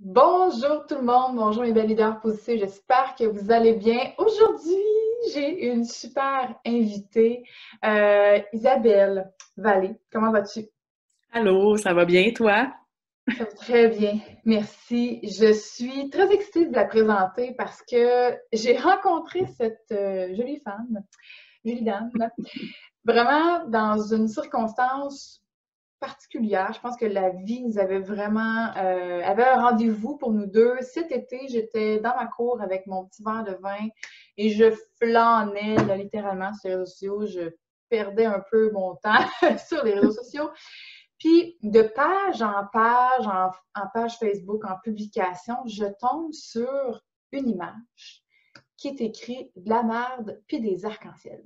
Bonjour tout le monde, bonjour mes belles leaders positifs, j'espère que vous allez bien. Aujourd'hui, j'ai une super invitée, Isabelle Vallée. Comment vas-tu? Allô, ça va bien, toi? Ça va très bien, merci. Je suis très excitée de la présenter parce que j'ai rencontré cette jolie femme, jolie dame, là, vraiment dans une circonstance particulière. Je pense que la vie nous avait vraiment avait un rendez-vous pour nous deux. Cet été, j'étais dans ma cour avec mon petit verre de vin et je flânais là, littéralement sur les réseaux sociaux. Je perdais un peu mon temps sur les réseaux sociaux. Puis, de page en page, en page Facebook, en publication, je tombe sur une image qui est écrite de la merde puis des arcs-en-ciel.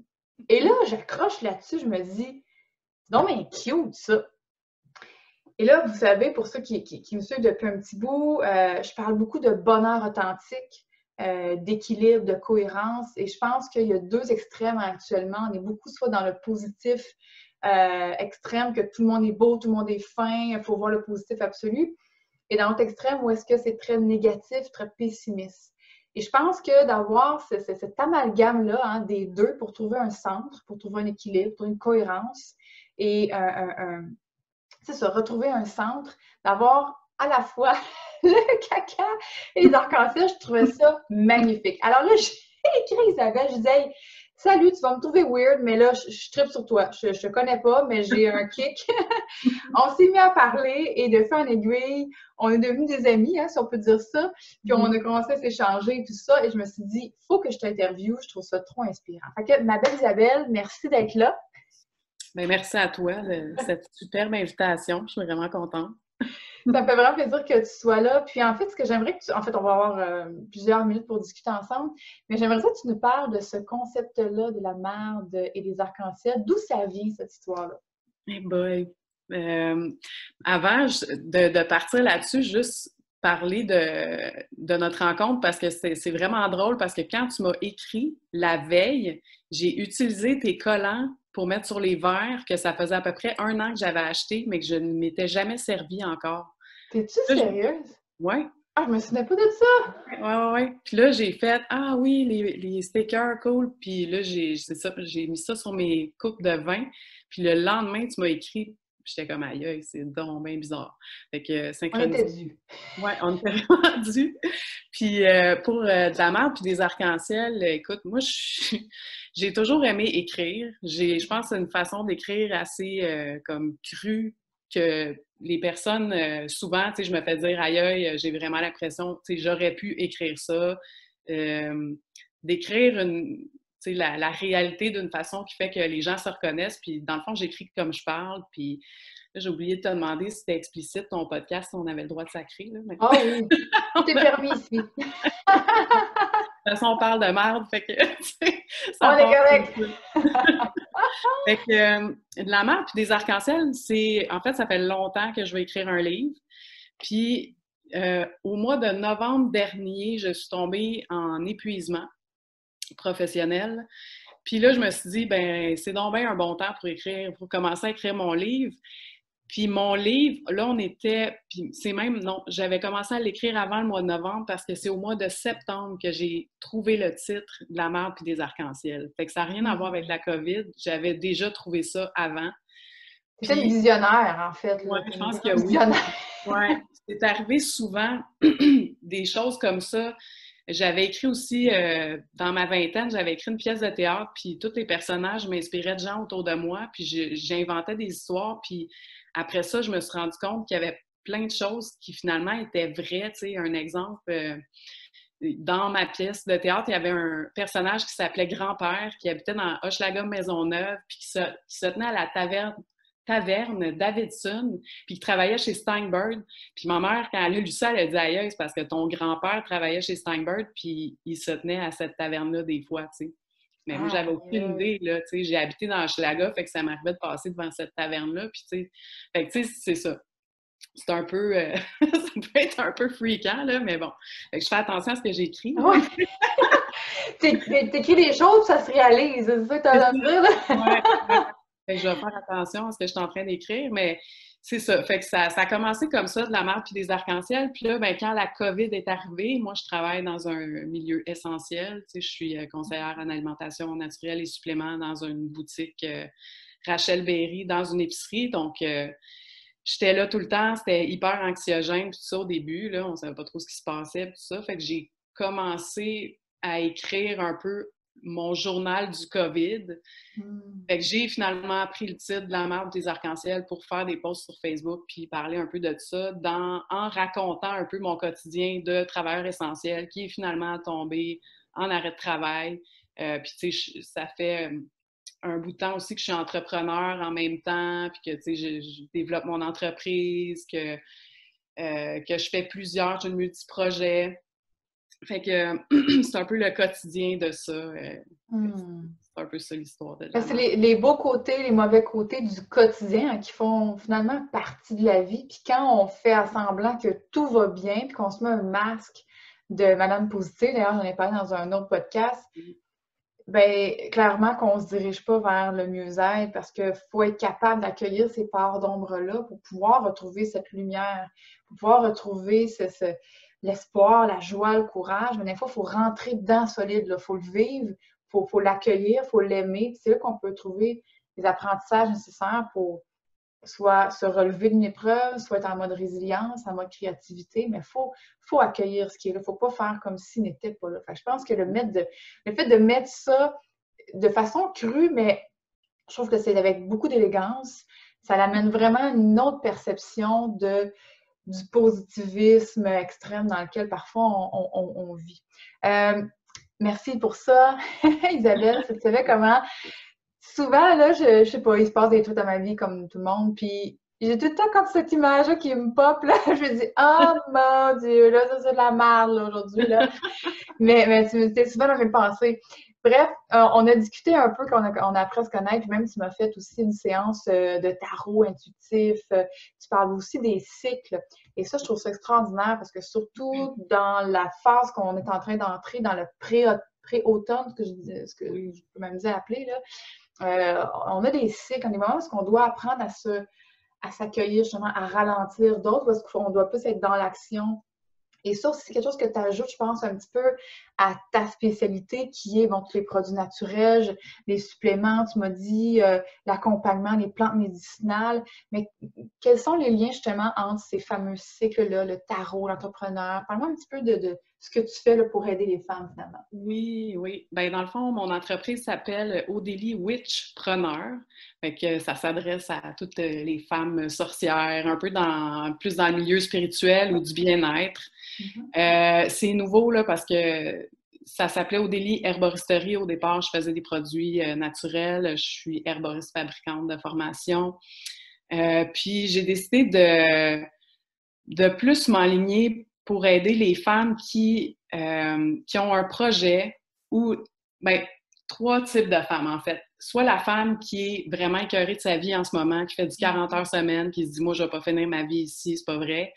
Et là, j'accroche là-dessus, je me dis, non mais cute ça! Et là, vous savez, pour ceux qui me suivent depuis un petit bout, je parle beaucoup de bonheur authentique, d'équilibre, de cohérence. Et je pense qu'il y a deux extrêmes actuellement. On est beaucoup soit dans le positif extrême, que tout le monde est beau, tout le monde est fin, il faut voir le positif absolu. Et dans l'autre extrême, où est-ce que c'est très négatif, très pessimiste. Et je pense que d'avoir cet amalgame-là hein, des deux pour trouver un centre, pour trouver un équilibre, pour trouver une cohérence et c'est ça, retrouver un centre, d'avoir à la fois le caca et les arcs-en-ciel, je trouvais ça magnifique. Alors là, j'ai écrit Isabelle, je disais, hey, salut, tu vas me trouver weird, mais là, je tripe sur toi. Je te connais pas, mais j'ai un kick. On s'est mis à parler et de fil en aiguille, on est devenus des amis, hein, si on peut dire ça. Puis on a commencé à s'échanger et tout ça. Et je me suis dit, il faut que je t'interviewe, je trouve ça trop inspirant. Fait que, ma belle Isabelle, merci d'être là. Bien, merci à toi de cette superbe invitation. Je suis vraiment contente. Ça me fait vraiment plaisir que tu sois là. Puis en fait, ce que j'aimerais que tu... En fait, on va avoir plusieurs minutes pour discuter ensemble, mais j'aimerais que tu nous parles de ce concept-là de la merde et des arcs-en-ciel. D'où ça vient, cette histoire-là? Hey boy! Avant de partir là-dessus, juste parler de notre rencontre parce que c'est vraiment drôle parce que quand tu m'as écrit la veille, j'ai utilisé tes collants pour mettre sur les verres que ça faisait à peu près 1 an que j'avais acheté, mais que je ne m'étais jamais servi encore. T'es-tu Là, sérieuse? ouais. Ah, je me souvenais pas de ça! Ouais. Puis là, j'ai fait ah oui, les stickers, cool. Puis là, j'ai mis ça sur mes coupes de vin. Puis le lendemain, tu m'as écrit. J'étais comme aïe, c'est donc bien bizarre. Fait que On était synchronisé. dû. Ouais, on était vraiment dû. Puis pour de la merde puis des arcs-en-ciel, écoute, moi, j'ai toujours aimé écrire. Je pense que c'est une façon d'écrire assez comme crue que les personnes, souvent, tu sais, je me fais dire, aïe, j'ai vraiment l'impression, tu sais, j'aurais pu écrire ça. D'écrire tu sais, la réalité d'une façon qui fait que les gens se reconnaissent. Puis, dans le fond, j'écris comme je parle. Puis, là, j'ai oublié de te demander si c'était explicite ton podcast, si on avait le droit de sacrer. Là, mais... Ah oui, tout est permis ici. De toute façon, on parle de merde, fait que, tu sais, On ça est passe un correct! peu. Fait que, de la merde puis des arcs-en-ciel, en fait, ça fait longtemps que je vais écrire un livre. Puis, au mois de novembre dernier, je suis tombée en épuisement professionnel. Puis là, je me suis dit, ben c'est donc bien un bon temps pour commencer à écrire mon livre. Puis mon livre, là, puis c'est même, non, j'avais commencé à l'écrire avant le mois de novembre parce que c'est au mois de septembre que j'ai trouvé le titre de la merde puis des arcs-en-ciel. Fait que ça n'a rien à voir avec la COVID. J'avais déjà trouvé ça avant. C'était une Puis, visionnaire, en fait. ouais, Là. je Une pense que grande oui. visionnaire. Ouais, c'est arrivé souvent des choses comme ça. J'avais écrit aussi, dans ma vingtaine, j'avais écrit une pièce de théâtre, puis tous les personnages m'inspiraient de gens autour de moi, puis j'inventais des histoires, puis après ça, je me suis rendu compte qu'il y avait plein de choses qui finalement étaient vraies. Tu sais, un exemple, dans ma pièce de théâtre, il y avait un personnage qui s'appelait Grand-Père, qui habitait dans Hochelaga Maisonneuve, puis qui se tenait à la taverne Davidson, puis qui travaillait chez Steinberg. Puis ma mère, quand elle a lu ça, elle a dit aïe, c'est parce que ton grand-père travaillait chez Steinberg, puis il se tenait à cette taverne-là des fois, tu sais. Mais moi, j'avais aucune idée, là, tu sais. J'ai habité dans Hochelaga, fait que ça m'arrivait de passer devant cette taverne-là, puis tu sais. Fait que, tu sais, c'est ça. C'est un peu... ça peut être un peu freakant, là, mais bon. Fait que je fais attention à ce que j'écris. Ouais. T'écris des choses, ça se réalise. C'est ça que t'as à dire, là? Ouais. Fait que je vais faire attention à ce que je suis en train d'écrire, mais C'est ça. Fait que ça a commencé comme ça, de la marde puis des arcs-en-ciel. Puis là, ben, quand la COVID est arrivée, moi, je travaille dans un milieu essentiel. Tu sais, je suis conseillère en alimentation naturelle et suppléments dans une boutique Rachel Berry, dans une épicerie. Donc, j'étais là tout le temps. C'était hyper anxiogène, tout ça, au début. Là, on savait pas trop ce qui se passait, tout ça. Fait que j'ai commencé à écrire un peu mon journal du COVID. Fait que j'ai finalement pris le titre de la marde des arcs-en-ciel pour faire des posts sur Facebook puis parler un peu de ça en racontant un peu mon quotidien de travailleur essentiel qui est finalement tombé en arrêt de travail. Puis tu sais, ça fait un bout de temps aussi que je suis entrepreneur en même temps puis que tu sais, je développe mon entreprise, que je fais j'ai multi-projets. Fait que c'est un peu le quotidien de ça. C'est un peu ça l'histoire de la C'est marde. les beaux côtés, les mauvais côtés du quotidien qui font finalement partie de la vie. Puis quand on fait à semblant que tout va bien, puis qu'on se met un masque de Madame Positive, d'ailleurs j'en ai parlé dans un autre podcast, ben clairement qu'on ne se dirige pas vers le mieux-être parce qu'il faut être capable d'accueillir ces parts d'ombre-là pour pouvoir retrouver cette lumière, pour pouvoir retrouver l'espoir, la joie, le courage. Mais des fois, il faut rentrer dedans solide, il faut le vivre, faut l'accueillir, il faut l'aimer. C'est là qu'on peut trouver les apprentissages nécessaires pour soit se relever d'une épreuve, soit être en mode résilience, en mode créativité, mais faut accueillir ce qui est là. Il ne faut pas faire comme s'il n'était pas là. Fait que je pense que le fait de mettre ça de façon crue, mais je trouve que c'est avec beaucoup d'élégance, ça l'amène vraiment à une autre perception du positivisme extrême dans lequel parfois on vit. Merci pour ça, Isabelle. Tu savais comment souvent, là, je sais pas, il se passe des trucs dans ma vie comme tout le monde, puis j'ai tout le temps comme cette image-là qui me pop, là, je me dis « Oh mon Dieu, là, ça c'est de la merde, là, aujourd'hui, là. » Mais t'es souvent dans mes pensées. Bref, on a discuté un peu, on a appris à se connaître, puis même tu m'as fait aussi une séance de tarot intuitif. Tu parles aussi des cycles. Et ça, je trouve ça extraordinaire parce que surtout dans la phase qu'on est en train d'entrer, dans le pré-automne, ce que je peux même dire appeler, là, on a des cycles, on a des moments où on doit apprendre à s'accueillir, justement, à ralentir, d'autres parce qu'on doit plus être dans l'action. Et ça, c'est quelque chose que tu ajoutes, je pense, un petit peu à ta spécialité qui est bon, tous les produits naturels, les suppléments, tu m'as dit, l'accompagnement, les plantes médicinales. Mais quels sont les liens justement entre ces fameux cycles-là, le tarot, l'entrepreneur? Parle-moi un petit peu de ce que tu fais là, pour aider les femmes finalement. Oui, oui. Ben, dans le fond, mon entreprise s'appelle Odélie Witchpreneur. Fait que ça s'adresse à toutes les femmes sorcières, un peu plus dans le milieu spirituel ou du bien-être. C'est nouveau là, parce que ça s'appelait Odélie Herboristerie. Au départ, je faisais des produits naturels. Je suis herboriste fabricante de formation. Puis j'ai décidé de plus m'aligner pour aider les femmes qui ont un projet ou, ben, 3 types de femmes, en fait. Soit la femme qui est vraiment écœurée de sa vie en ce moment, qui fait du 40 heures semaine, qui se dit « Moi, je vais pas finir ma vie ici, c'est pas vrai. »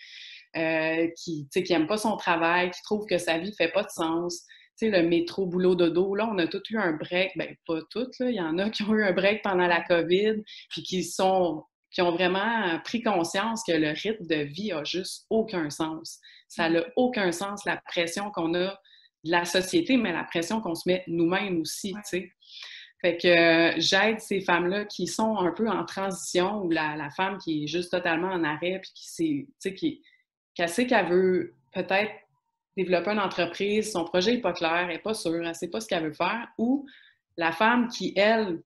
Qui aime pas son travail, qui trouve que sa vie fait pas de sens. Tu sais, le métro, boulot, dodo, là, on a tous eu un break. Ben, pas toutes, là. Il y en a qui ont eu un break pendant la COVID, puis qui ont vraiment pris conscience que le rythme de vie a juste aucun sens. Ça n'a aucun sens, la pression qu'on a de la société, mais la pression qu'on se met nous-mêmes aussi, tu sais. Fait que j'aide ces femmes-là qui sont un peu en transition, ou la femme qui est juste totalement en arrêt, puis qui sait qu'elle veut peut-être développer une entreprise, son projet n'est pas clair, elle n'est pas sûre, elle ne sait pas ce qu'elle veut faire, ou la femme qui, elle,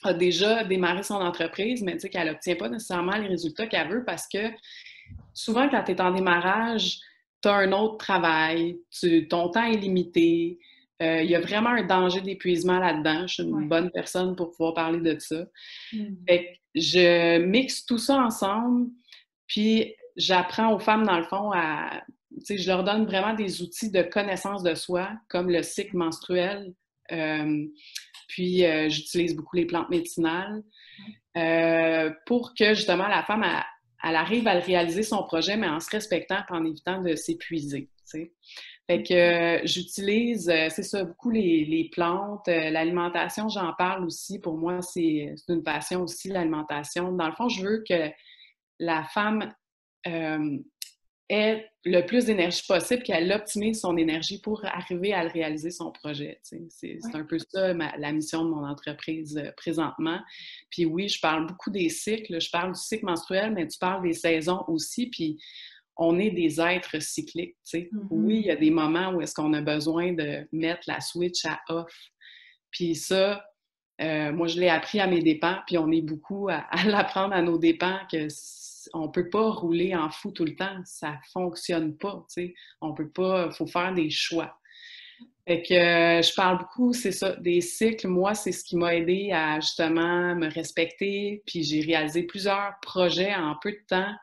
a déjà démarré son entreprise, mais qu'elle n'obtient pas nécessairement les résultats qu'elle veut parce que souvent, quand tu es en démarrage, tu as un autre travail, ton temps est limité, il y a vraiment un danger d'épuisement là-dedans. Je suis une bonne personne pour pouvoir parler de ça. Fait que je mixe tout ça ensemble, puis j'apprends aux femmes, dans le fond, je leur donne vraiment des outils de connaissance de soi, comme le cycle menstruel. Puis, j'utilise beaucoup les plantes médicinales pour que, justement, la femme, elle arrive à réaliser son projet, mais en se respectant et en évitant de s'épuiser, tu sais. Fait que j'utilise, c'est ça, beaucoup les plantes. L'alimentation, j'en parle aussi. Pour moi, c'est une passion aussi, l'alimentation. Dans le fond, je veux que la femme ait le plus d'énergie possible, qu'elle optimise son énergie pour arriver à réaliser son projet. C'est un peu ça la mission de mon entreprise présentement. Puis oui, je parle beaucoup des cycles, je parle du cycle menstruel, mais tu parles des saisons aussi, puis on est des êtres cycliques, tu sais. Oui, il y a des moments où est-ce qu'on a besoin de mettre la switch à off. Puis ça, moi, je l'ai appris à mes dépens, puis on est beaucoup à l'apprendre à nos dépens que on peut pas rouler en fou tout le temps. Ça fonctionne pas, tu sais. On peut pas, faut faire des choix. Fait que je parle beaucoup, c'est ça, des cycles. Moi, c'est ce qui m'a aidé à justement me respecter, puis j'ai réalisé plusieurs projets en peu de temps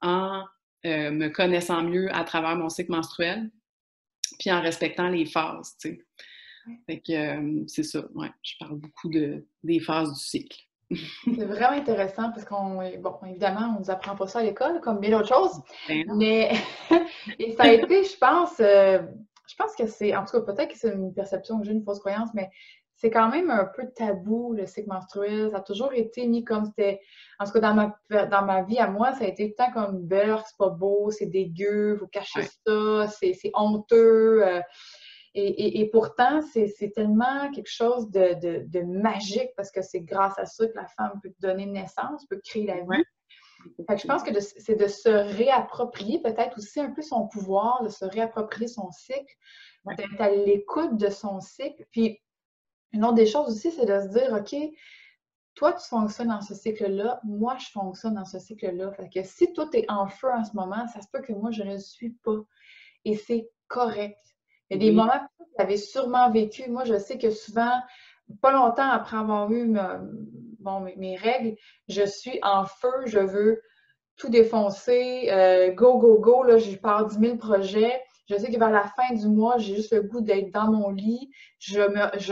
en me connaissant mieux à travers mon cycle menstruel, puis en respectant les phases, tu sais. Fait que c'est ça, ouais, je parle beaucoup des phases du cycle. C'est vraiment intéressant parce bon, évidemment, on ne nous apprend pas ça à l'école, comme bien d'autres choses, mais et ça a été, je pense que c'est, en tout cas, peut-être que c'est une perception que j'ai, une fausse croyance, mais c'est quand même un peu tabou, le cycle menstruel. Ça a toujours été mis comme c'était, en tout cas, dans ma vie à moi, ça a été tout le temps comme beurre, c'est pas beau, c'est dégueu, vous cachez ça, c'est honteux. Et pourtant, c'est tellement quelque chose de magique parce que c'est grâce à ça que la femme peut donner naissance, peut créer la vie. Fait que je pense que c'est de se réapproprier peut-être aussi un peu son pouvoir, de se réapproprier son cycle, d'être à l'écoute de son cycle. Puis, une autre des choses aussi, c'est de se dire, OK, toi, tu fonctionnes dans ce cycle-là, moi, je fonctionne dans ce cycle-là. Fait que si toi, tu es en feu en ce moment, ça se peut que moi, je ne le suis pas. Et c'est correct. Il y a des moments que vous avez sûrement vécu. Moi, je sais que souvent, pas longtemps après avoir eu mes règles, je suis en feu, je veux tout défoncer, go, go, go, là, je pars 10 000 projets. Je sais que vers la fin du mois, j'ai juste le goût d'être dans mon lit. Je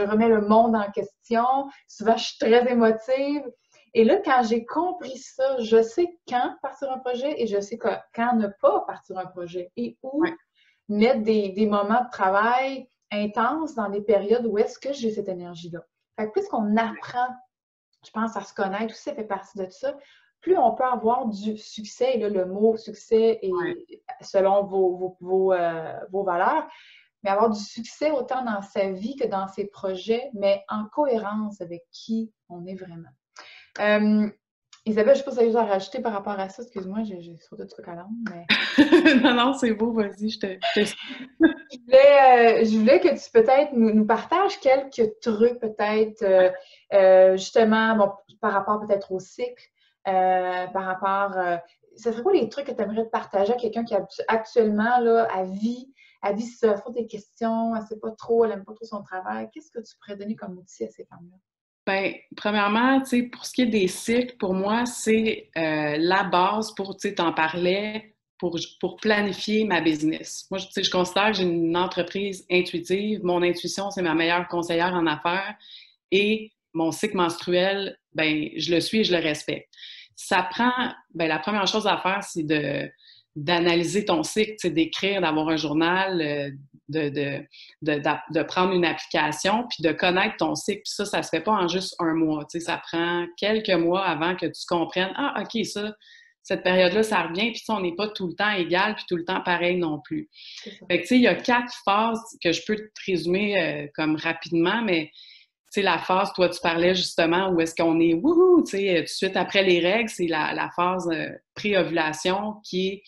remets le monde en question. Souvent, je suis très émotive. Et là, quand j'ai compris ça, je sais quand partir un projet et je sais quand ne pas partir un projet et où mettre des moments de travail intenses dans des périodes où est-ce que j'ai cette énergie-là. Fait que plus qu'on apprend, je pense, à se connaître, tout ça fait partie de ça, plus on peut avoir du succès. Et là, le mot succès est selon vos valeurs, mais avoir du succès autant dans sa vie que dans ses projets, mais en cohérence avec qui on est vraiment. Isabelle, je ne sais pas si tu as quelque chose à rajouter par rapport à ça. Excuse-moi, j'ai sauté du truc à l'âme, mais... non, c'est beau, vas-y, je te... Je voulais que tu peut-être nous partages quelques trucs, peut-être, justement, bon, par rapport peut-être au cycle, par rapport... ça serait quoi les trucs que tu aimerais partager à quelqu'un qui actuellement, là, à vie se pose des questions, elle ne sait pas trop, elle n'aime pas trop son travail. Qu'est-ce que tu pourrais donner comme outil à ces femmes-là? Bien, premièrement, tu sais, pour ce qui est des cycles, pour moi, c'est la base pour, tu sais, t'en parlais, pour planifier ma business. Moi, tu sais, je considère que j'ai une entreprise intuitive. Mon intuition, c'est ma meilleure conseillère en affaires. Et mon cycle menstruel, ben, je le suis et je le respecte. Ça prend, ben, la première chose à faire, c'est d'analyser ton cycle, c'est d'écrire, d'avoir un journal, de prendre une application, puis de connaître ton cycle. Puis ça se fait pas en juste un mois. Tu sais, ça prend quelques mois avant que tu comprennes « Ah, OK, ça, cette période-là, ça revient. » Puis on n'est pas tout le temps égal, puis tout le temps pareil non plus. Fait que tu sais, il y a 4 phases que je peux te résumer comme rapidement, mais tu sais, la phase, toi, tu parlais justement où est-ce qu'on est wouhou, tu sais, tout de suite après les règles, c'est la phase pré-ovulation qui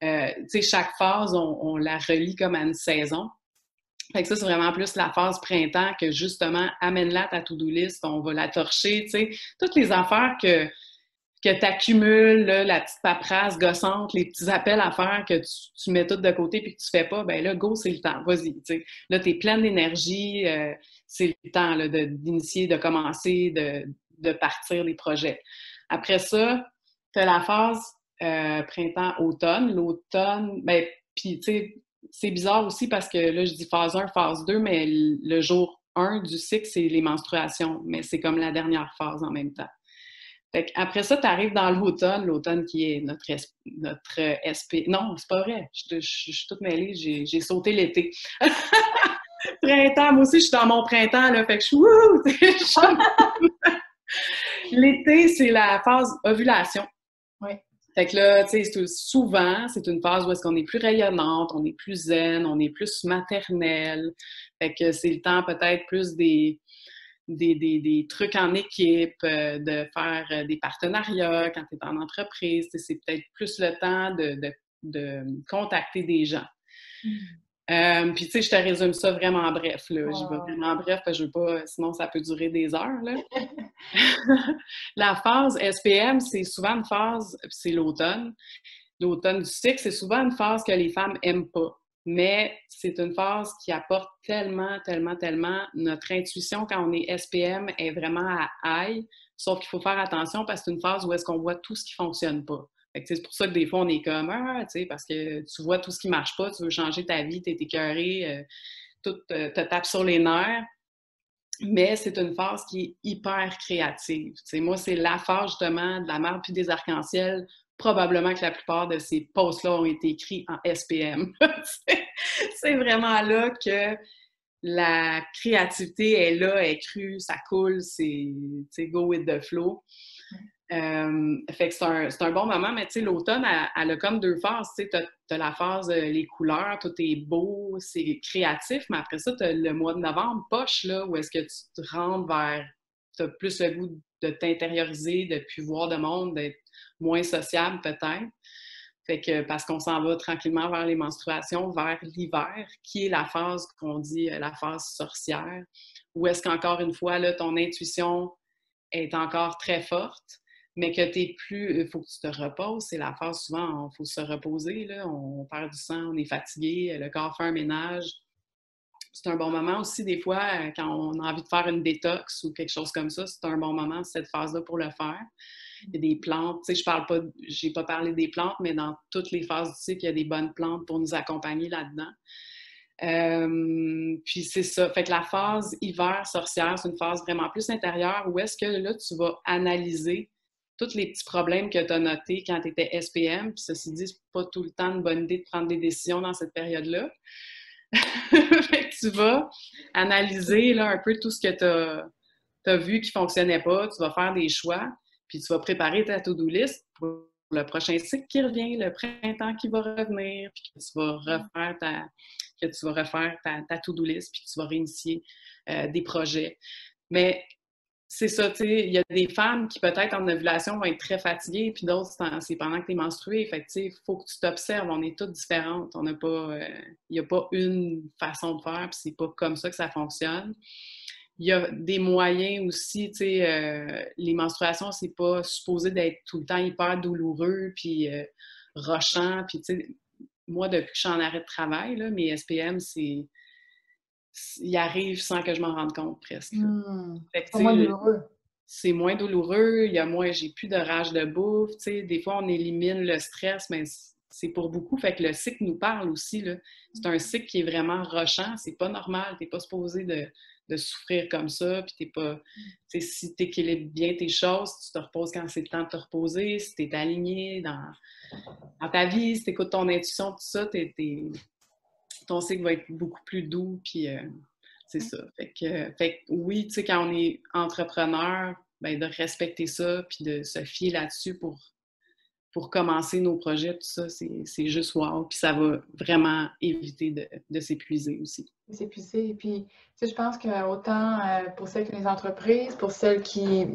est, tu sais, chaque phase, on la relie comme à une saison. Fait que ça, c'est vraiment plus la phase printemps que justement, amène-la ta to-do list, on va la torcher, tu sais, toutes les affaires que tu accumules, là, la petite paperasse gossante, les petits appels à faire que tu mets tout de côté puis que tu fais pas, ben là, go, c'est le temps, vas-y, tu sais. Là, t'es pleine d'énergie, c'est le temps là, d'initier, de commencer, de partir des projets. Après ça, t'as la phase printemps-automne. L'automne, ben, puis tu sais, c'est bizarre aussi parce que là, je dis phase 1, phase 2, mais le jour 1 du cycle, c'est les menstruations, mais c'est comme la dernière phase en même temps. Fait après ça, tu arrives dans l'automne qui est notre SP. Non, c'est pas vrai. Je suis toute mêlée, j'ai sauté l'été. Printemps, moi aussi, je suis dans mon printemps, là, fait que je suis wouh! L'été, c'est la phase ovulation. Oui. Fait que là, tu sais, souvent, c'est une phase où est-ce qu'on est plus rayonnante, on est plus zen, on est plus maternelle. Fait que c'est le temps peut-être plus des trucs en équipe, de faire des partenariats quand tu es en entreprise. C'est peut-être plus le temps de contacter des gens. Puis, tu sais, je te résume ça vraiment bref, là. Je vais vraiment bref parce que je veux pas, sinon ça peut durer des heures, là. La phase SPM, c'est souvent une phase, c'est l'automne. L'automne du cycle, c'est souvent une phase que les femmes aiment pas. Mais c'est une phase qui apporte tellement, tellement, tellement. Notre intuition, quand on est SPM, est vraiment à high. Sauf qu'il faut faire attention parce que c'est une phase où est-ce qu'on voit tout ce qui fonctionne pas. Fait que c'est pour ça que des fois, on est comme, tu sais, parce que tu vois tout ce qui marche pas, tu veux changer ta vie, t'es écœuré, tout te tape sur les nerfs. Mais c'est une phase qui est hyper créative. T'sais, moi, c'est la phase justement de la marde puis des arcs-en-ciel. Probablement que la plupart de ces posts-là ont été écrits en SPM. C'est vraiment là que la créativité est là, elle est crue, ça coule, c'est go with the flow. Fait que c'est un bon moment, mais tu sais, l'automne, elle a comme deux phases. Tu sais, t'as la phase, les couleurs, tout est beau, c'est créatif, mais après ça, t'as le mois de novembre, poche, là, où est-ce que tu te rentres vers, t'as plus le goût de t'intérioriser, de plus voir de monde, d'être moins sociable peut-être. Fait que, parce qu'on s'en va tranquillement vers les menstruations, vers l'hiver, qui est la phase qu'on dit, la phase sorcière, où est-ce qu'encore une fois, là, ton intuition est encore très forte, mais que t'es plus, il faut que tu te reposes. C'est la phase souvent, il faut se reposer, là. On perd du sang, on est fatigué, le corps fait un ménage. C'est un bon moment aussi, des fois, quand on a envie de faire une détox ou quelque chose comme ça, c'est un bon moment, cette phase-là, pour le faire. Il y a des plantes, tu sais, j'ai pas parlé des plantes, mais dans toutes les phases du cycle, il y a des bonnes plantes pour nous accompagner là-dedans. Puis c'est ça. Fait que la phase hiver sorcière, c'est une phase vraiment plus intérieure où est-ce que là, tu vas analyser tous les petits problèmes que tu as notés quand tu étais SPM. Puis ceci dit, c'est pas tout le temps une bonne idée de prendre des décisions dans cette période-là. Fait que tu vas analyser là, un peu tout ce que tu as vu qui fonctionnait pas. Tu vas faire des choix, puis tu vas préparer ta to-do list pour le prochain cycle qui revient, le printemps qui va revenir, puis que tu vas refaire ta to-do list, puis que tu vas réinitier des projets. Mais c'est ça, tu sais, il y a des femmes qui peut-être en ovulation vont être très fatiguées, puis d'autres, c'est pendant que tu es menstruée. Fait que, tu sais, il faut que tu t'observes. On est toutes différentes. On n'a pas, il n'y a pas une façon de faire, puis c'est pas comme ça que ça fonctionne. Il y a des moyens aussi, tu sais, les menstruations, c'est pas supposé d'être tout le temps hyper douloureux, puis rochant, puis tu sais, moi, depuis que je suis en arrêt de travail, là, mes SPM, ils arrivent sans que je m'en rende compte, presque. Fait que, C'est moins douloureux. C'est moins douloureux, j'ai plus de rage de bouffe, tu sais, des fois, on élimine le stress, mais c'est pour beaucoup, fait que le cycle nous parle aussi, là. C'est un cycle qui est vraiment rochant, c'est pas normal, t'es pas supposé de souffrir comme ça, puis t'es pas, tu sais, si t'équilibres bien tes choses, tu te reposes quand c'est le temps de te reposer, si t'es aligné dans ta vie, si t'écoutes ton intuition, tout ça, ton cycle va être beaucoup plus doux, puis c'est ça. Fait que oui, tu sais, quand on est entrepreneur, ben de respecter ça, puis de se fier là-dessus pour commencer nos projets, tout ça, c'est juste wow. Puis ça va vraiment éviter de s'épuiser aussi. S'épuiser. Et puis, tu sais, je pense que autant pour celles qui ont des entreprises, pour celles qui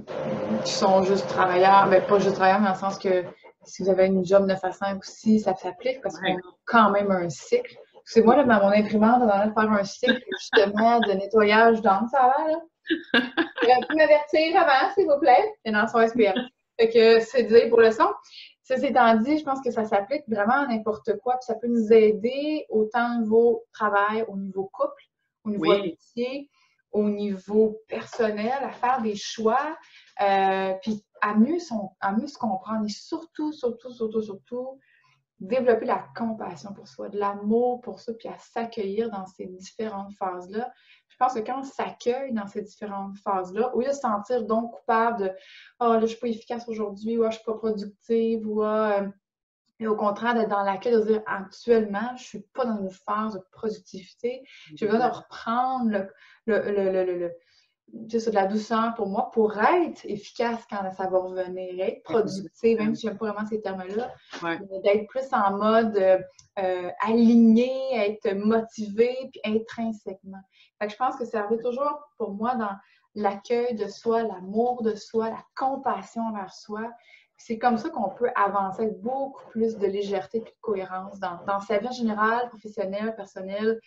sont juste travailleurs, ben pas juste travailleurs, mais dans le sens que si vous avez une job 9 à 5 aussi, ça s'applique parce qu'on a quand même un cycle. C'est moi, là, dans mon imprimante, on a faire un cycle, justement, de nettoyage d'encre, ça va, là. Vous auriez pu m'avertir avant, s'il vous plaît. Et dans son SPM. Fait que c'est dit pour le son. Ceci étant dit, je pense que ça s'applique vraiment à n'importe quoi. Puis ça peut nous aider autant au niveau travail, au niveau couple, au niveau amitié, au niveau personnel, à faire des choix, puis à mieux se comprendre et surtout, développer la compassion pour soi, de l'amour pour soi, puis à s'accueillir dans ces différentes phases-là. Je pense que quand on s'accueille dans ces différentes phases-là, au lieu de se sentir donc coupable de « Oh, là, je suis pas efficace aujourd'hui » ou « Ah, je suis pas productive » ou mais au contraire, d'être dans l'accueil, de dire « Actuellement, je suis pas dans une phase de productivité. J'ai besoin de reprendre de la douceur pour moi, pour être efficace quand ça va revenir, être productive, même si je n'aime pas vraiment ces termes-là, d'être plus en mode aligné, être motivé, puis intrinsèquement. Fait que je pense que ça arrive toujours pour moi dans l'accueil de soi, l'amour de soi, la compassion envers soi. C'est comme ça qu'on peut avancer avec beaucoup plus de légèreté et de cohérence dans sa vie générale, professionnelle, personnelle,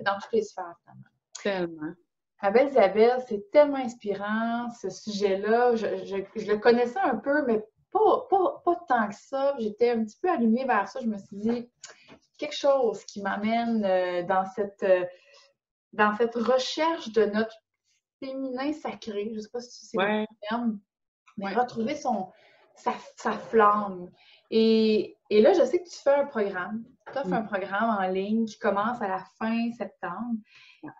dans toutes les sphères. Tellement. Ma belle Isabelle, c'est tellement inspirant, ce sujet-là. Je le connaissais un peu, mais pas tant que ça. J'étais un petit peu allumée vers ça. Je me suis dit, quelque chose qui m'amène dans cette recherche de notre féminin sacré. Je ne sais pas si c'est le terme, mais retrouver sa flamme. Et là, je sais que tu fais un programme. Tu offres un programme en ligne qui commence à la fin septembre.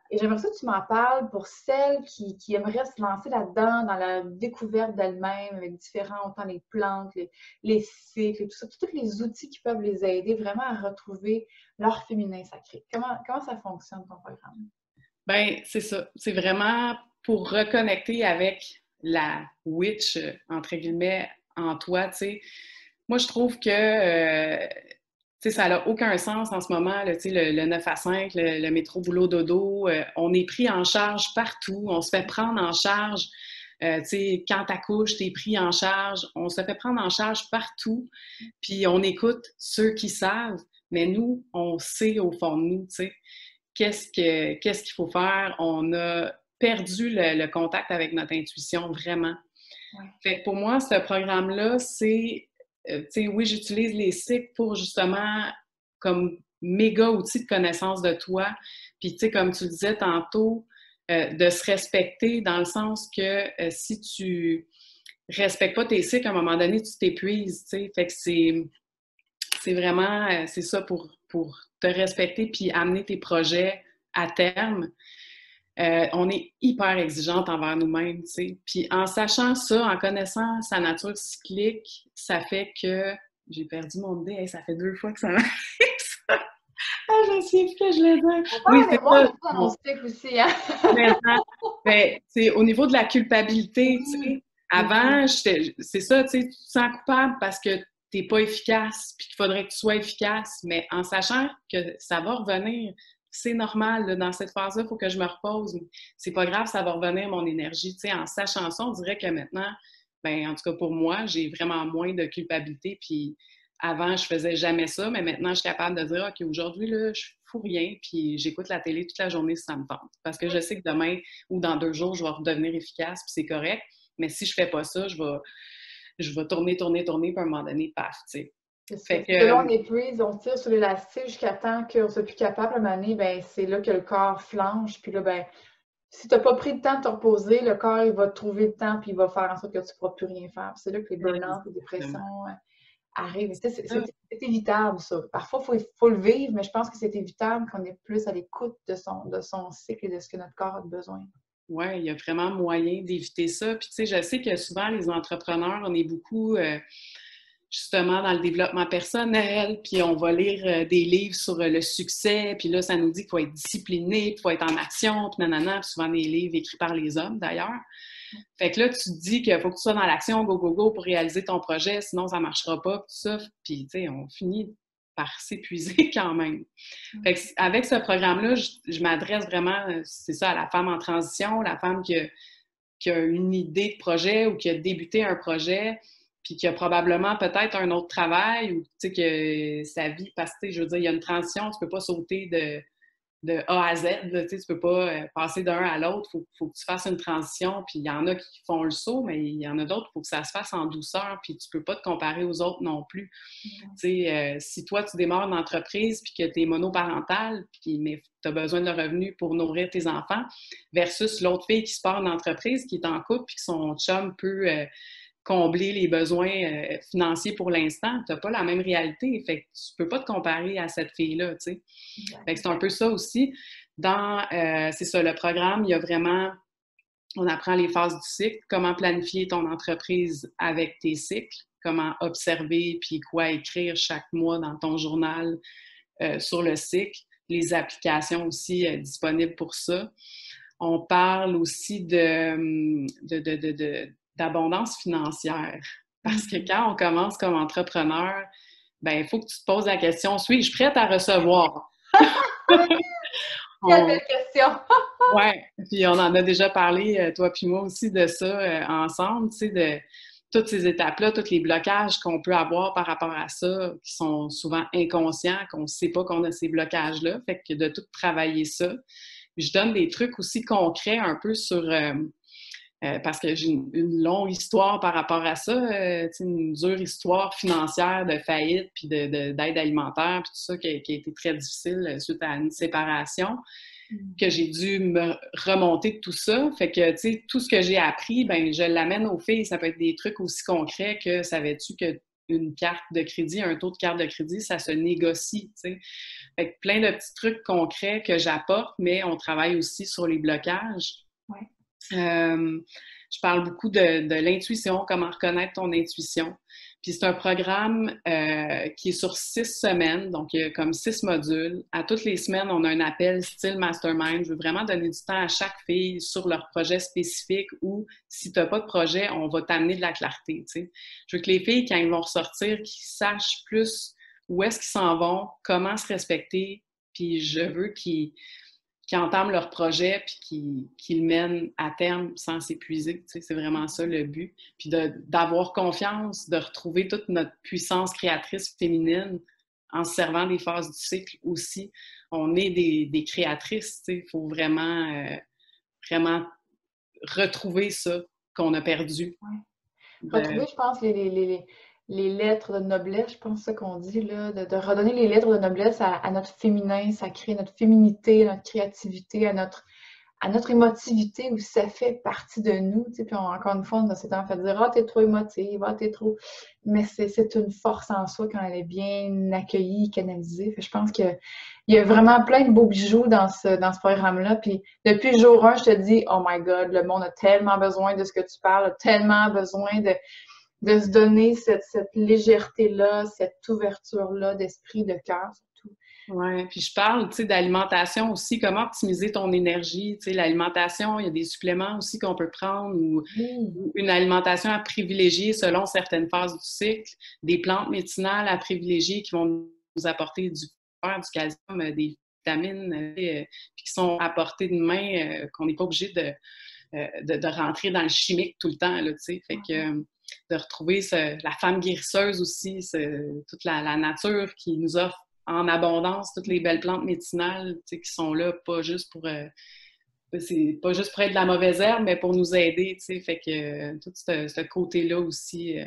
Et j'aimerais ça que tu m'en parles pour celles qui aimeraient se lancer là-dedans, dans la découverte d'elles-mêmes, avec différents, autant les plantes, les cycles, et tout ça, tous les outils qui peuvent les aider vraiment à retrouver leur féminin sacré. Comment ça fonctionne, ton programme? Bien, c'est ça. C'est vraiment pour reconnecter avec la witch, entre guillemets, en toi, tu sais. Moi, je trouve que ça n'a aucun sens en ce moment, là, le 9 à 5, le métro boulot dodo. On est pris en charge partout. On se fait prendre en charge. Quand t'accouches, t'es pris en charge. On se fait prendre en charge partout. Puis on écoute ceux qui savent, mais nous, on sait au fond de nous, tu sais, qu'est-ce qu'il faut faire. On a perdu le contact avec notre intuition, vraiment. Ouais. Fait que pour moi, ce programme-là, c'est oui, j'utilise les cycles pour justement comme méga outil de connaissance de toi. Puis, tu sais, comme tu le disais tantôt, de se respecter dans le sens que si tu respectes pas tes cycles, à un moment donné, tu t'épuises, tu sais. Fait que c'est vraiment, c'est ça pour te respecter puis amener tes projets à terme. On est hyper exigeante envers nous-mêmes, tu sais. Puis en sachant ça, en connaissant sa nature cyclique, ça fait que j'ai perdu mon idée. Hey, ça fait 2 fois que ça m'arrive, ça. Ah, je ne sais plus que je l'ai dit. Oui, c'est ça. Mon cycle aussi, hein? Ben, au niveau de la culpabilité, tu sais, avant, c'est ça, tu sais, tu te sens coupable parce que tu n'es pas efficace, puis qu'il faudrait que tu sois efficace, mais en sachant que ça va revenir, c'est normal, là, dans cette phase-là, il faut que je me repose. C'est pas grave, ça va revenir, mon énergie. Tu sais, en sachant ça, on dirait que maintenant, ben, en tout cas pour moi, j'ai vraiment moins de culpabilité. Puis avant, je faisais jamais ça, mais maintenant, je suis capable de dire, OK, aujourd'hui, là, je fous rien, puis j'écoute la télé toute la journée si ça me tente. Parce que je sais que demain ou dans 2 jours, je vais redevenir efficace, puis c'est correct. Mais si je fais pas ça, je vais tourner, puis à un moment donné, paf, tu sais. Fait que là, on épuise, on tire sur l'élastique jusqu'à temps qu'on ne soit plus capable. À un moment donné, ben, c'est là que le corps flanche. Puis là, ben, si tu n'as pas pris le temps de te reposer, le corps, il va trouver le temps puis il va faire en sorte que tu ne pourras plus rien faire. C'est là que les burn-out, les dépressions arrivent. C'est évitable, ça. Parfois, il faut le vivre, mais je pense que c'est évitable qu'on est plus à l'écoute de son cycle et de ce que notre corps a besoin. Oui, il y a vraiment moyen d'éviter ça. Puis, tu sais, je sais que souvent, les entrepreneurs, on est beaucoup... justement dans le développement personnel, puis on va lire des livres sur le succès, puis là, ça nous dit qu'il faut être discipliné, qu'il faut être en action, puis nanana, puis souvent des livres écrits par les hommes, d'ailleurs. Fait que là, tu te dis qu'il faut que tu sois dans l'action, go, go, go, pour réaliser ton projet, sinon ça marchera pas, puis tout ça. Puis, tu sais, on finit par s'épuiser quand même. Fait que avec ce programme-là, je m'adresse vraiment, c'est ça, à la femme en transition, la femme qui a une idée de projet ou qui a débuté un projet, puis qui a probablement peut-être un autre travail ou, tu sais, que sa vie, parce que, je veux dire, il y a une transition, tu peux pas sauter de A à Z, là, tu sais, tu peux pas passer d'un à l'autre, faut que tu fasses une transition, puis il y en a qui font le saut, mais il y en a d'autres, il faut que ça se fasse en douceur, puis tu peux pas te comparer aux autres non plus. Tu sais, si toi, tu démarres une entreprise, puis que tu es monoparental, mais tu as besoin de revenus pour nourrir tes enfants, versus l'autre fille qui se part d'une entreprise, qui est en couple, puis que son chum peut combler les besoins financiers pour l'instant, tu n'as pas la même réalité. Fait que tu peux pas te comparer à cette fille-là, tu sais. Fait que c'est un peu ça aussi. C'est ça, le programme, il y a vraiment, on apprend les phases du cycle, comment planifier ton entreprise avec tes cycles, comment observer puis quoi écrire chaque mois dans ton journal sur le cycle, les applications aussi disponibles pour ça. On parle aussi d'abondance financière. Parce que quand on commence comme entrepreneur, ben il faut que tu te poses la question, suis-je prête à recevoir? Quelle belle question! Ouais, puis on en a déjà parlé, toi puis moi aussi, de ça ensemble, tu sais, de toutes ces étapes-là, tous les blocages qu'on peut avoir par rapport à ça, qui sont souvent inconscients, qu'on ne sait pas qu'on a ces blocages-là, fait que de tout travailler ça. Je donne des trucs aussi concrets un peu sur... parce que j'ai une longue histoire par rapport à ça, une dure histoire financière de faillite puis d'aide alimentaire, puis tout ça qui a été très difficile suite à une séparation, que j'ai dû me remonter de tout ça. Fait que, tu sais, tout ce que j'ai appris, ben je l'amène aux filles. Ça peut être des trucs aussi concrets que, savais-tu que une carte de crédit, un taux de carte de crédit, ça se négocie, tu sais. Fait que plein de petits trucs concrets que j'apporte, mais on travaille aussi sur les blocages. Ouais. Je parle beaucoup de l'intuition, comment reconnaître ton intuition. Puis c'est un programme qui est sur 6 semaines, donc il y a comme 6 modules. À toutes les semaines, on a un appel style mastermind. Je veux vraiment donner du temps à chaque fille sur leur projet spécifique ou si tu n'as pas de projet, on va t'amener de la clarté. Tu sais. Je veux que les filles, quand ils vont ressortir, qu'ils sachent plus où est-ce qu'ils s'en vont, comment se respecter, puis je veux qu'ils entament leur projet puis qui le mènent à terme sans s'épuiser. Tu sais, c'est vraiment ça le but. Puis d'avoir confiance, de retrouver toute notre puissance créatrice féminine en se servant des phases du cycle aussi. On est des créatrices, tu sais. Il faut vraiment retrouver ça qu'on a perdu. Ouais. Retrouver, je pense, les lettres de noblesse, je pense que c'est ça qu'on dit, là, de redonner les lettres de noblesse à notre féminin, sacré, notre féminité, à notre créativité, à notre émotivité où ça fait partie de nous. Tu sais, puis encore une fois, on s'est fait dire «Ah, t'es trop émotive, ah, t'es trop...» Mais c'est une force en soi quand elle est bien accueillie, canalisée. Fait, je pense qu'il y a vraiment plein de beaux bijoux dans ce programme-là. Puis depuis le jour 1, je te dis «Oh my God, le monde a tellement besoin de ce que tu parles, a tellement besoin de se donner cette légèreté-là, cette ouverture-là d'esprit, de cœur, surtout.» Oui, puis je parle, tu sais, d'alimentation aussi, comment optimiser ton énergie, tu sais, l'alimentation, il y a des suppléments aussi qu'on peut prendre ou une alimentation à privilégier selon certaines phases du cycle, des plantes médicinales à privilégier qui vont nous apporter du fer, du calcium, des vitamines, puis qui sont à portée de main, qu'on n'est pas obligé de rentrer dans le chimique tout le temps, là, tu sais, fait que de retrouver la femme guérisseuse aussi, toute la nature qui nous offre en abondance toutes les belles plantes médicinales qui sont là, pas juste pour c'est pas juste pour être de la mauvaise herbe, mais pour nous aider. Fait que tout ce côté-là aussi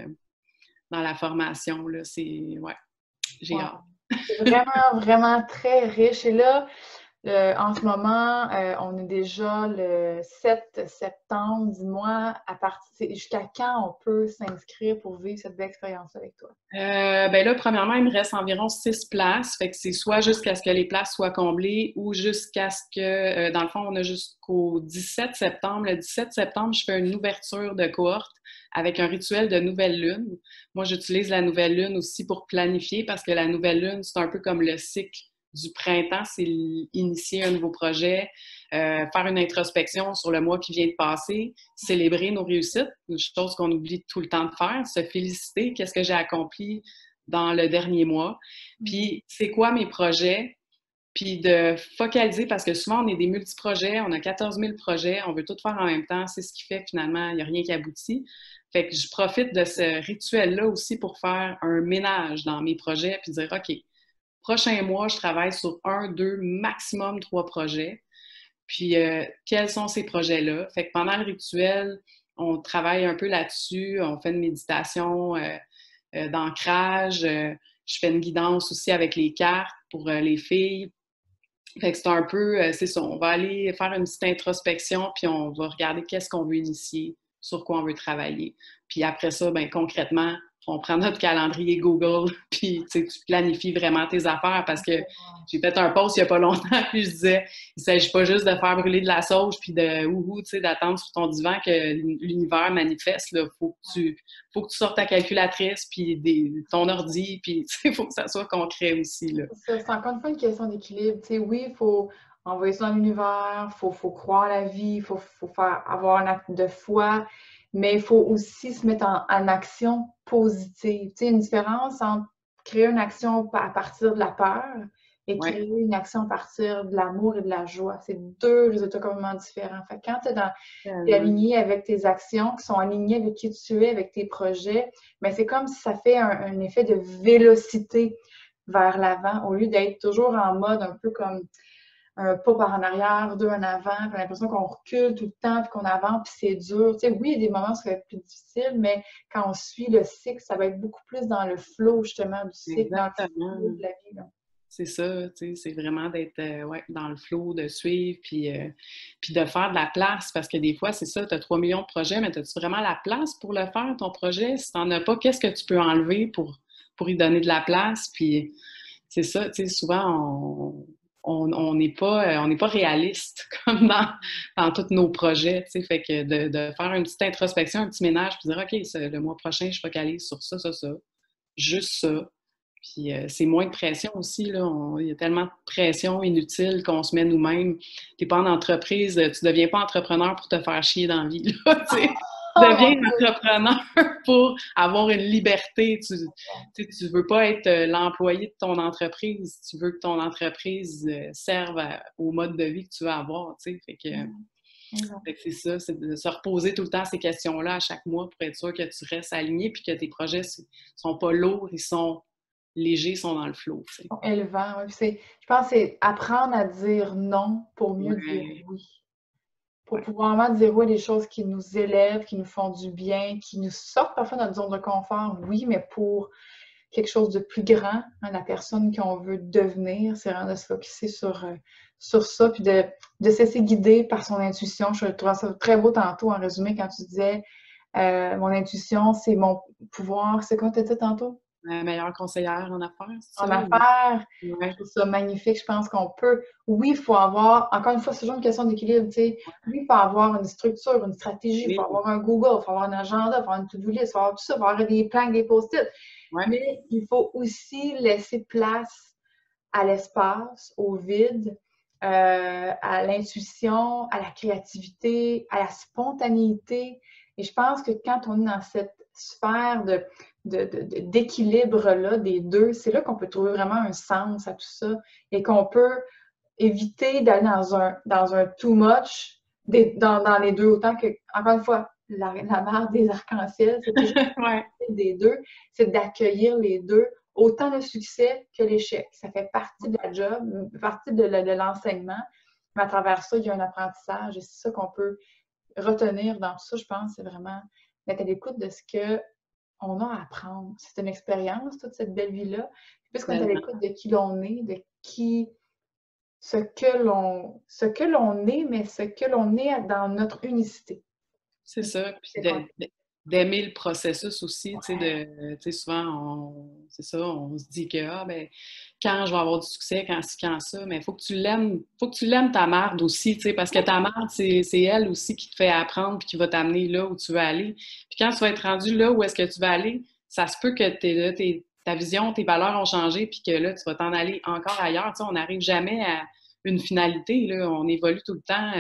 dans la formation, là, c'est ouais, j'ai hâte. C'est vraiment, vraiment très riche. Et là, en ce moment, on est déjà le 7 septembre. Dis-moi, jusqu'à quand on peut s'inscrire pour vivre cette belle expérience avec toi? Ben là, premièrement, il me reste environ 6 places. Fait que c'est soit jusqu'à ce que les places soient comblées ou jusqu'à ce que, dans le fond, on a jusqu'au 17 septembre. Le 17 septembre, je fais une ouverture de cohorte avec un rituel de nouvelle lune. Moi, j'utilise la nouvelle lune aussi pour planifier parce que la nouvelle lune, c'est un peu comme le cycle du printemps, c'est initier un nouveau projet, faire une introspection sur le mois qui vient de passer, célébrer nos réussites, une chose qu'on oublie tout le temps de faire, se féliciter, qu'est-ce que j'ai accompli dans le dernier mois, puis c'est quoi mes projets, puis de focaliser, parce que souvent on est des multi-projets, on a 14 000 projets, on veut tout faire en même temps, c'est ce qui fait que finalement, il n'y a rien qui aboutit. Fait que je profite de ce rituel-là aussi pour faire un ménage dans mes projets, puis dire, OK, prochain mois, je travaille sur 1, 2, maximum 3 projets. Puis, quels sont ces projets-là? Fait que pendant le rituel, on travaille un peu là-dessus. On fait une méditation d'ancrage. Je fais une guidance aussi avec les cartes pour les filles. Fait que c'est un peu, c'est ça. On va aller faire une petite introspection, puis on va regarder qu'est-ce qu'on veut initier, sur quoi on veut travailler. Puis après ça, ben concrètement, on prend notre calendrier Google, puis tu planifies vraiment tes affaires parce que j'ai fait un post il n'y a pas longtemps, puis je disais, il ne s'agit pas juste de faire brûler de la sauge puis de d'attendre sur ton divan que l'univers manifeste. Il faut que tu sortes ta calculatrice, puis ton ordi, puis il faut que ça soit concret aussi. Là. C'est encore une fois une question d'équilibre. Oui, envoyer ça dans l'univers, faut croire à la vie, faut avoir un acte de foi, mais il faut aussi se mettre en action positive. Tu sais, il y a une différence entre créer une action à partir de la peur et Ouais. créer une action à partir de l'amour et de la joie. C'est deux résultats complètement différents. Fait que quand tu es Tellement. aligné avec tes actions, qui sont alignées avec qui tu es, avec tes projets, mais c'est comme si ça fait un effet de vélocité vers l'avant au lieu d'être toujours en mode un peu comme un pas par en arrière, deux en avant, puis on a l'impression qu'on recule tout le temps, puis qu'on avance, puis c'est dur. Tu sais, oui, il y a des moments où ça va être plus difficile, mais quand on suit le cycle, ça va être beaucoup plus dans le flow, justement, du cycle, dans le flow Exactement. de la vie, là. C'est ça, tu sais, c'est vraiment d'être ouais, dans le flow, de suivre, puis de faire de la place, parce que des fois, c'est ça, tu as 3 millions de projets, mais as-tu vraiment la place pour le faire, ton projet? Si tu n'en as pas, qu'est-ce que tu peux enlever pour y donner de la place? Puis c'est ça, tu sais, souvent, on n'est pas réaliste comme dans tous nos projets, tu sais, fait que de faire une petite introspection, un petit ménage, puis dire, OK, le mois prochain, je focalise sur ça, juste ça. Puis c'est moins de pression aussi, là. Il y a tellement de pression inutile qu'on se met nous-mêmes. Tu n'es pas en entreprise, tu ne deviens pas entrepreneur pour te faire chier dans la vie, là, tu sais. Tu Oh mon deviens Dieu! entrepreneur pour avoir une liberté. Tu veux pas être l'employé de ton entreprise. Tu veux que ton entreprise serve au mode de vie que tu veux avoir, tu sais. Fait que c'est ça, c'est de se reposer tout le temps ces questions-là à chaque mois pour être sûr que tu restes aligné puis que tes projets sont pas lourds, ils sont légers, ils sont dans le flow, tu sais. Élevant, ouais. Puis je pense que c'est apprendre à dire non pour mieux dire Ouais, oui. Pour ouais, pouvoir vraiment dire oui à des choses qui nous élèvent, qui nous font du bien, qui nous sortent parfois de notre zone de confort, oui, mais pour quelque chose de plus grand, hein, la personne qu'on veut devenir, c'est vraiment de se focusser sur ça, puis de se laisser guider par son intuition. Je trouvais ça très beau tantôt en résumé quand tu disais mon intuition, c'est mon pouvoir. C'est quoi tu as dit tantôt? la meilleure conseillère en affaires, c'est En ça? affaires, je Ouais, trouve ça magnifique. Je pense qu'on peut, oui, il faut avoir, encore une fois, c'est toujours une question d'équilibre, tu sais. Oui, il faut avoir une structure, une stratégie, il faut oui, avoir un Google, il faut avoir un agenda, il faut avoir une to-do list, il faut avoir tout ça, il faut avoir des plans, des post-it. ouais, Mais il faut aussi laisser place à l'espace, au vide, à l'intuition, à la créativité, à la spontanéité. Et je pense que quand on est dans cette sphère d'équilibre-là des deux, c'est là qu'on peut trouver vraiment un sens à tout ça et qu'on peut éviter d'aller dans un too much dans les deux, autant que, encore une fois, la mare des arcs-en-ciel, c'est toujours ouais, des deux, c'est d'accueillir les deux, autant le succès que l'échec. Ça fait partie de la job, partie de l'enseignement, mais à travers ça, il y a un apprentissage et c'est ça qu'on peut retenir dans tout ça, je pense, c'est vraiment d'être à l'écoute de ce qu'on a à apprendre. C'est une expérience, toute cette belle vie-là. Puisqu'on est à tellement. l'écoute de qui l'on est, de qui, ce que l'on est, mais ce que l'on est dans notre unicité. C'est ça, puis C'est qu'on d'aimer le processus aussi, ouais, tu sais, souvent, c'est ça, on se dit que, ah, ben, quand je vais avoir du succès, quand ça, mais il faut que tu l'aimes ta marde aussi, tu sais, parce que ta marde, c'est elle aussi qui te fait apprendre puis qui va t'amener là où tu veux aller. Puis quand tu vas être rendu là où est-ce que tu vas aller, ça se peut que ta vision, tes valeurs ont changé puis que là, tu vas t'en aller encore ailleurs, tu sais, on n'arrive jamais à une finalité, là, on évolue tout le temps.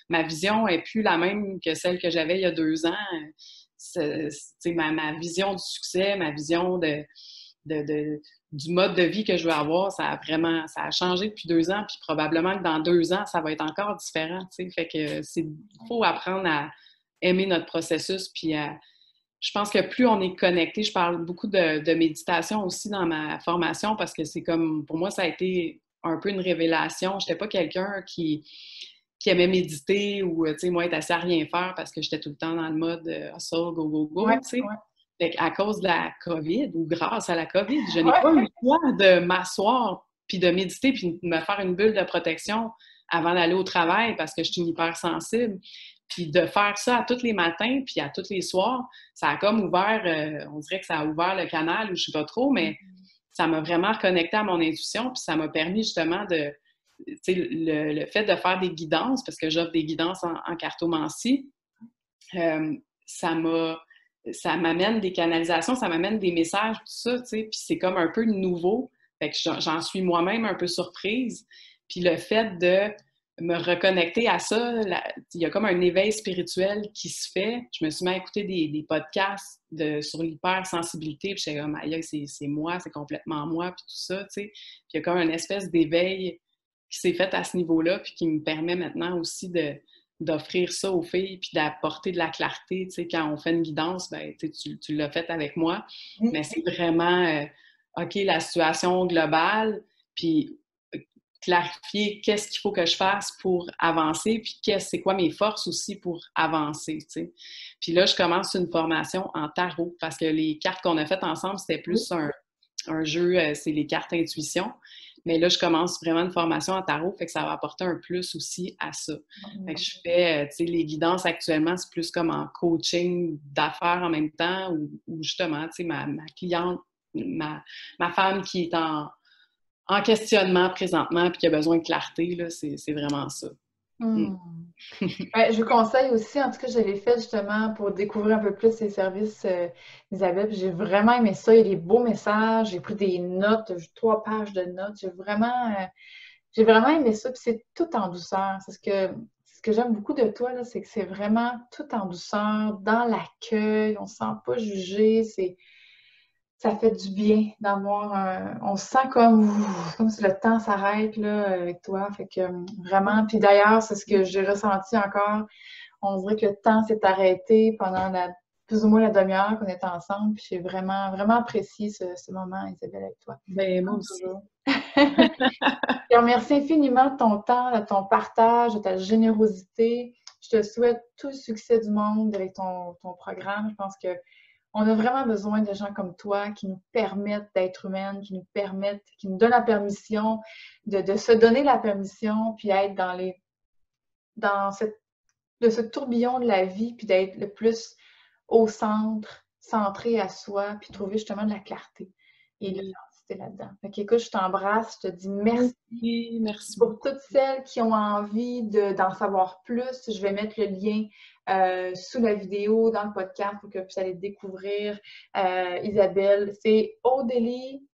Ma vision est plus la même que celle que j'avais il y a 2 ans. Ma vision du succès, ma vision du mode de vie que je veux avoir, ça a changé depuis 2 ans, puis probablement que dans 2 ans, ça va être encore différent, tu sais. Fait que faut apprendre à aimer notre processus, puis je pense que plus on est connecté, je parle beaucoup de méditation aussi dans ma formation parce que c'est comme, pour moi, ça a été un peu une révélation. Je n'étais pas quelqu'un qui aimait méditer ou, tu sais, moi, être assis à rien faire parce que j'étais tout le temps dans le mode hustle, go, go, ouais, go, tu sais. ouais, Fait qu'à cause de la COVID ou grâce à la COVID, je n'ai pas eu ouais. le choix de m'asseoir puis de méditer puis de me faire une bulle de protection avant d'aller au travail parce que je suis une hypersensible. Puis de faire ça à tous les matins puis à tous les soirs, ça a comme ouvert, on dirait que ça a ouvert le canal ou je sais pas trop, mais ça m'a vraiment reconnecté à mon intuition puis ça m'a permis justement de, tu sais, le fait de faire des guidances, parce que j'offre des guidances en cartomancie, euh, ça m'a ça m'amène des canalisations, ça m'amène des messages, tout ça, tu sais, puis c'est comme un peu nouveau. Fait que j'en suis moi-même un peu surprise. Puis le fait de me reconnecter à ça. Il y a comme un éveil spirituel qui se fait. Je me suis mis à écouter des podcasts sur l'hypersensibilité, puis j'étais comme, aïe, c'est moi, c'est complètement moi, puis tout ça, tu sais. Puis il y a comme une espèce d'éveil qui s'est fait à ce niveau-là, puis qui me permet maintenant aussi d'offrir ça aux filles, puis d'apporter de la clarté, tu sais, quand on fait une guidance, ben, tu l'as fait avec moi, mais c'est vraiment, OK, la situation globale, puis clarifier qu'est-ce qu'il faut que je fasse pour avancer, puis c'est quoi mes forces aussi pour avancer, tu sais. Puis là, je commence une formation en tarot, parce que les cartes qu'on a faites ensemble, c'était plus un jeu, c'est les cartes intuition. Mais là, je commence vraiment une formation en tarot, fait que ça va apporter un plus aussi à ça. Fait que je fais, tu sais, les guidances actuellement, c'est plus comme en coaching d'affaires en même temps, ou justement, tu sais, ma cliente, ma femme qui est en questionnement présentement puis qui a besoin de clarté, là, c'est vraiment ça. Hmm. Ouais, je vous conseille aussi, en tout cas, je l'ai fait justement pour découvrir un peu plus ces services, Isabelle. J'ai vraiment aimé ça. Il y a des beaux messages. J'ai pris des notes, 3 pages de notes. J'ai vraiment aimé ça. Puis c'est tout en douceur. Ce que j'aime beaucoup de toi, là, c'est que c'est vraiment tout en douceur, dans l'accueil. On ne se sent pas jugé. Ça fait du bien d'avoir on se sent comme si le temps s'arrête là avec toi. Fait que vraiment, puis d'ailleurs, c'est ce que j'ai ressenti encore. On dirait que le temps s'est arrêté pendant plus ou moins la demi-heure qu'on était ensemble. Puis j'ai vraiment, vraiment apprécié ce moment, Isabelle, avec toi. Ben, moi Comme aussi. toujours. Je te remercie infiniment de ton temps, de ton partage, de ta générosité. Je te souhaite tout le succès du monde avec ton programme. Je pense que on a vraiment besoin de gens comme toi qui nous permettent d'être humaines, qui nous donnent la permission de se donner la permission, puis être de ce tourbillon de la vie, puis d'être le plus au centre, centré à soi, puis trouver justement de la clarté et de l'authenticité là-dedans. Fait écoute, je t'embrasse, je te dis merci. Oui, merci Pour beaucoup. toutes celles qui ont envie d'en savoir plus, je vais mettre le lien sous la vidéo, dans le podcast, pour que vous puissiez aller découvrir Isabelle. C'est Odélie